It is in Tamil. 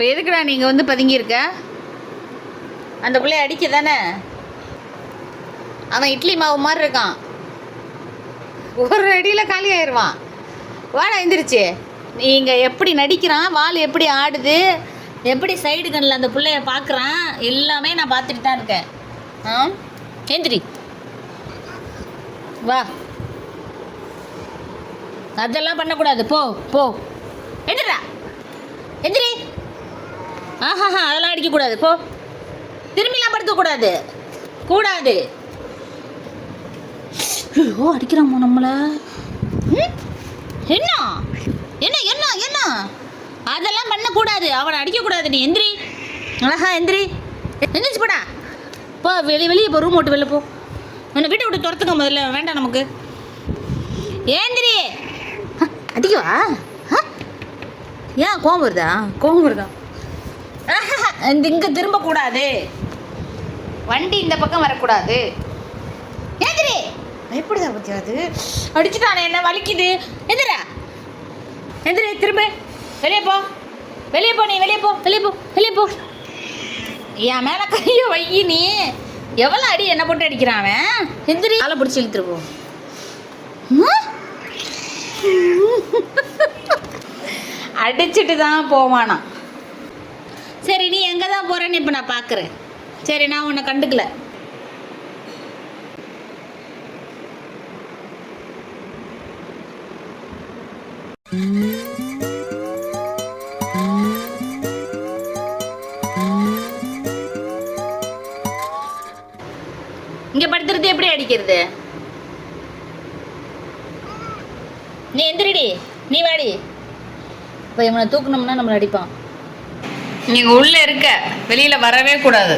இப்போ எதுக்குடா நீங்கள் வந்து பதுங்கியிருக்க? அந்த பிள்ளைய அடிக்க தானே? அவன் இட்லி மாவு மாதிரி இருக்கான், ஒரு அடியில் காலி ஆயிடுவான். வாடா எந்திரிச்சு. நீங்கள் எப்படி நடிக்கிறான், வால் எப்படி ஆடுது, எப்படி சைடு கண்ணில் அந்த பிள்ளைய பார்க்குறான், எல்லாமே நான் பார்த்துட்டு தான் இருக்கேன். ஆ எந்திரி, வா. அதெல்லாம் பண்ணக்கூடாது, போ போ. எந்திரா, எந்திரி. ஆஹாஹா, அதெல்லாம் அடிக்கக்கூடாது, போ. திரும்பிலாம் படுக்கக்கூடாது, கூடாது. ஐயோ, அடிக்கிறாமோ நம்மளை. என்ன என்ன என்ன என்ன அதெல்லாம் பண்ணக்கூடாது, அவனை அடிக்கக்கூடாது. நீ எந்திரி, அழகா எந்திரி, எந்திரிச்சு போடா. போ, வெளியே போ, ரூம் விட்டு வெளில போ. உன்னை வீட்டை விட்டு துரத்துக்க முதல்ல, வேண்டாம் நமக்கு. ஏந்திரி. அடிக்கவா? ஏன் கோவம் வருதா? கோவம் வருதா? இங்கே திரும்பக்கூடாது, வண்டி இந்த பக்கம் வரக்கூடாது. ஏந்திரி. எப்படிதா பற்றி அது அடிச்சுட்டானே, என்ன வலிக்குது. எந்திரா, எந்திரி, திரும்ப வெளியே போ, வெளியே போ, நீ வெளியே போ, வெளியே போ, வெளியே போ. என் மேலே கையை வை. நீ எவ்வளோ அடி என்ன போட்டு அடிக்கிறான் அவன். எந்திரி, ஆளை பிடிச்சி இழுத்துட்டு போ. அடிச்சுட்டு தான் போவானா? சரி, நீ எங்கே தான் போகிறேன்னு இப்போ நான் பார்க்குறேன். சரி, நான் உன்னை கண்டுக்கல. இங்கே படுத்துறது எப்படி அடிக்கிறது? நீ எந்திரிடி, நீ வாடி. இப்போ இவனை தூக்கணும்னா நம்மளை அடிப்பான். நீங்கள் உள்ளே இருக்க, வெளியில் வரவே கூடாது.